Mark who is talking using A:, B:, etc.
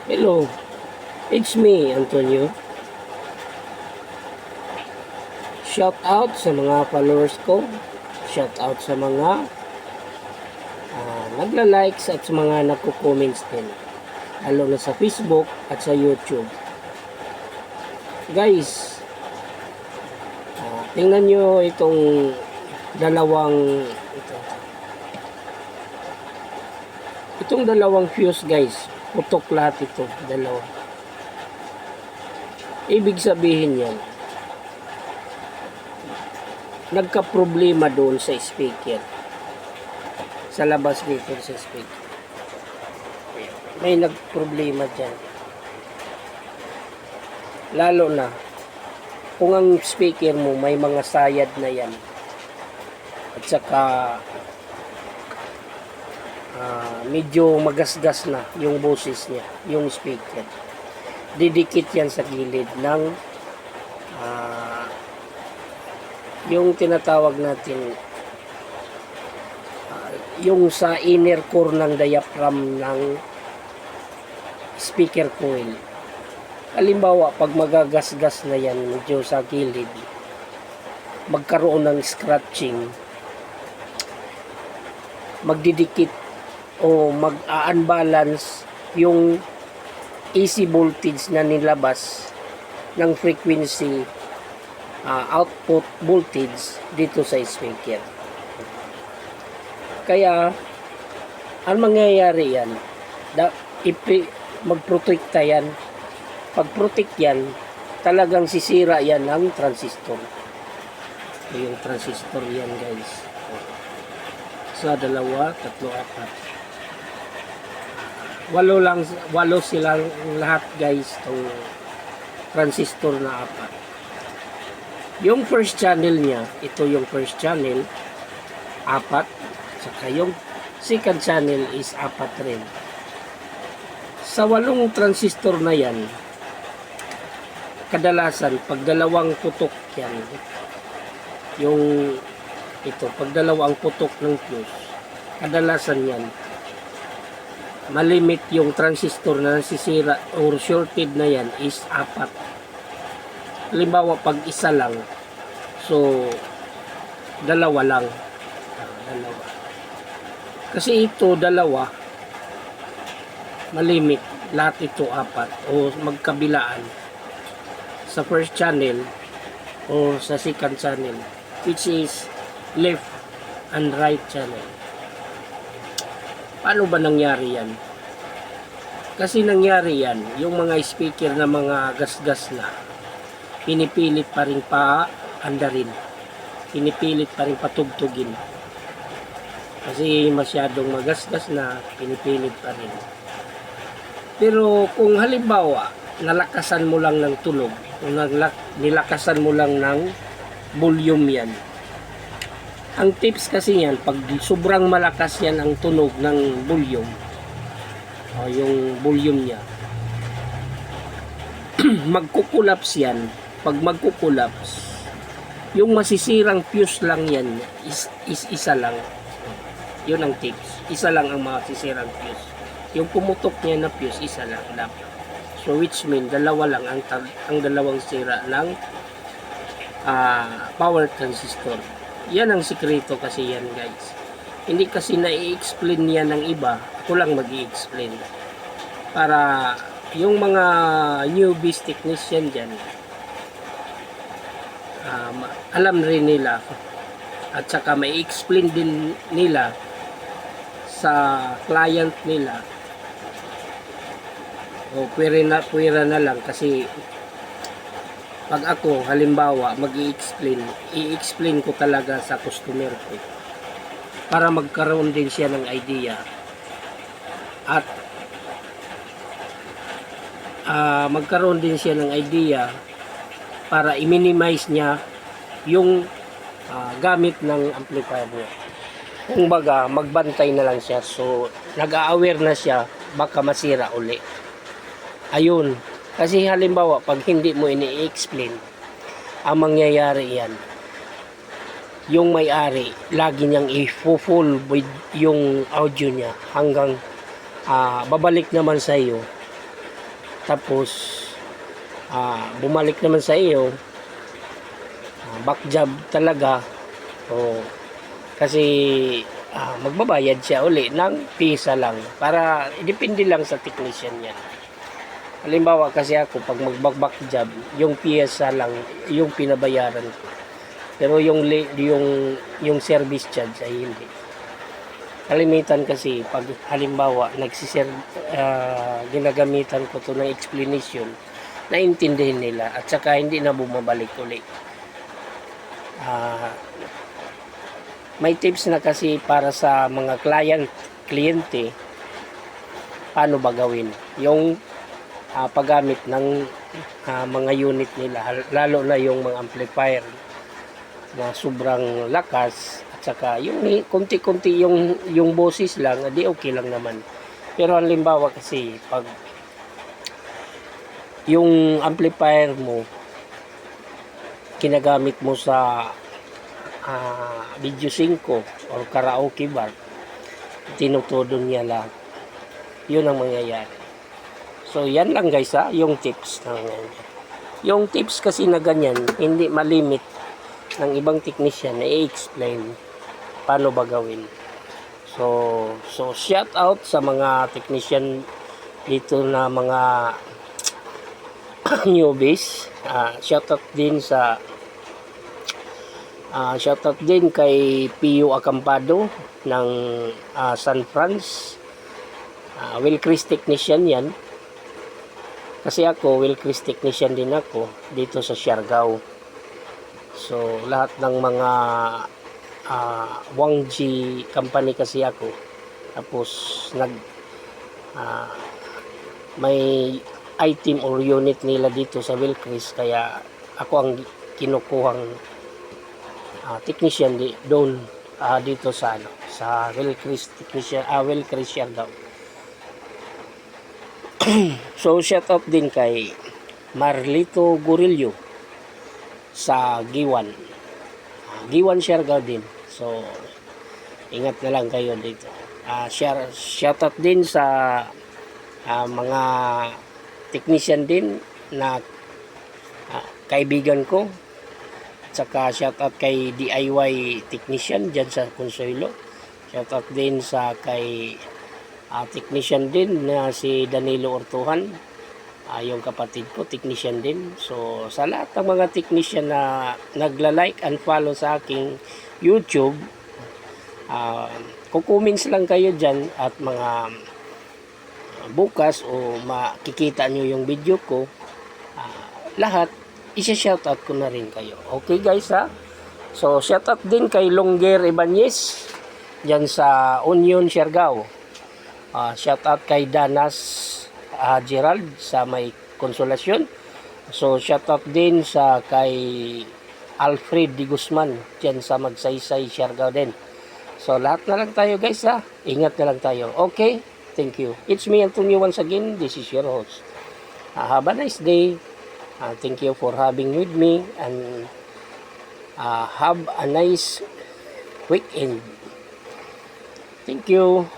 A: Hello, it's me, Antonio. Shout out sa mga followers ko. Shout out sa mga nagla-likes at sa mga nagko-comments din. Lalo na sa Facebook at sa YouTube. Guys, tingnan nyo itong dalawang itong dalawang fuse, guys. Putok lahat ito, dalawa. Ibig sabihin yan, nagka-problema doon sa speaker. Sa labas dito sa speaker. May nag-problema dyan. Lalo na, kung ang speaker mo may mga sayad na yan. At saka, medyo magasgas na yung boses niya, yung speaker. Didikit yan sa gilid ng yung tinatawag natin yung sa inner core ng diaphragm ng speaker coil. Halimbawa, pag magagasgas na yan medyo sa gilid, magkaroon ng scratching, magdidikit o mag-unbalance yung AC voltage na nilabas ng frequency output voltage dito sa speaker. Kaya ang mangyayari yan, magprotekta yan. Pag protect yan, talagang sisira yan ng transistor. Yung transistor yan, guys. Sa dalawa, tatlo, apat. Walo silang lahat, guys, itong transistor na apat. Yung first channel niya, ito yung first channel, apat. Saka yung second channel is apat rin. Sa 8 transistor na yan, kadalasan, pag dalawang putok yan, yung ito, pag dalawang putok ng fuse, kadalasan yan, malimit yung transistor na nasisira or shorted na yan is apat. Halimbawa, pag isa lang, so dalawa lang. Dalawa. Kasi ito, dalawa, malimit. Lahat ito apat o magkabilaan sa first channel o sa second channel, which is left and right channel. Paano ba nangyari yan? Kasi nangyari yan, yung mga speaker na mga gasgas na, pinipilit pa rin andarin. Pinipilit pa rin patugtugin. Kasi masyadong magasgas na, pinipilit pa rin. Pero kung halimbawa, nalakasan mo lang ng tunog, kung nilakasan mo lang ng volume yan, ang tips kasi yan, pag sobrang malakas yan ang tunog ng volume, o yung volume niya, magkukulaps yan. Pag magkukulaps, yung masisirang fuse lang yan is isa lang. Yun ang tips. Isa lang ang masisirang fuse. Yung pumutok niya na fuse, isa lang dapat. So which mean, dalawa lang ang dalawang sira ng power transistor. Yan ang sikreto kasi yan, guys. Hindi kasi na-i-explain yan ng iba. Ako lang mag-i-explain. Para yung mga newbies technician dyan, alam rin nila. At saka may explain din nila sa client nila. O pwera na lang kasi pag ako, halimbawa, i-explain ko talaga sa customer ko para magkaroon din siya ng idea at magkaroon din siya ng idea para i-minimize niya yung gamit ng amplifier niya. Kung baga, magbantay na lang siya. So, nag-a-aware na siya, baka masira uli. Ayun. Kasi halimbawa, pag hindi mo ini-explain, ang mangyayari yan, yung may-ari, lagi niyang i-full yung audio niya hanggang babalik naman sa iyo tapos bumalik naman sa iyo, back job talaga, o kasi magbabayad siya uli ng pisa lang, para depende lang sa technician yan. Halimbawa kasi ako, pag mag-back job, yung piyesa lang yung pinabayaran ko, pero yung service charge ay hindi. Kalimitan kasi pag halimbawa ginagamitan ko to ng explanation, naintindihin nila at saka hindi na bumabalik ulit. May tips na kasi para sa mga kliyente, paano ba gawin yung paggamit ng mga unit nila, lalo na yung mga amplifier na sobrang lakas, at saka yung konti-konti yung boses lang, di okay lang naman. Pero halimbawa kasi pag yung amplifier mo kinagamit mo sa video 5 or karaoke bar, tinutudo niya lang, yun ang mangyayari. So yan lang guys, yung tips yung tips kasi na ganyan, hindi malimit ng ibang technician na i-explain paano ba gawin. So shout out sa mga technician dito na mga newbies. Shout out din kay Pio Acampado ng San Franz. Wilcris technician yan. Kasi ako, Wilcris technician din ako dito sa Siargao. So, lahat ng mga Wangji company kasi ako. Tapos, may item or unit nila dito sa Wilcris. Kaya, ako ang kinukuhang technician doon dito sa Wilcris technician, Wilcris Siargao. So shout out din kay Marlito Gorillo sa Giwan Siargao din. So ingat na lang kayo dito. Shout out din sa mga technician din na kaibigan ko. Saka shout out kay DIY technician dyan sa Consuelo. Shout out din sa kay technician din na si Danilo Ortuhan, yung kapatid ko, technician din. So sa lahat ng mga technician na nagla-like and follow sa aking YouTube, kukumins lang kayo dyan, at mga bukas o makikita nyo yung video ko, lahat isa-shoutout ko na rin kayo. Okay guys So shoutout din kay Longer Ibanez dyan sa Union, Siargao. Shoutout kay Danas Gerald sa may Konsolasyon. So shoutout din sa kay Alfred Di Guzman dyan sa Magsaysay, Siargao din. So lahat na lang tayo guys Ingat na lang tayo. Okay? Thank you. It's me Antonio once again. This is your host. Have a nice day. Thank you for having with me, and have a nice weekend. Thank you.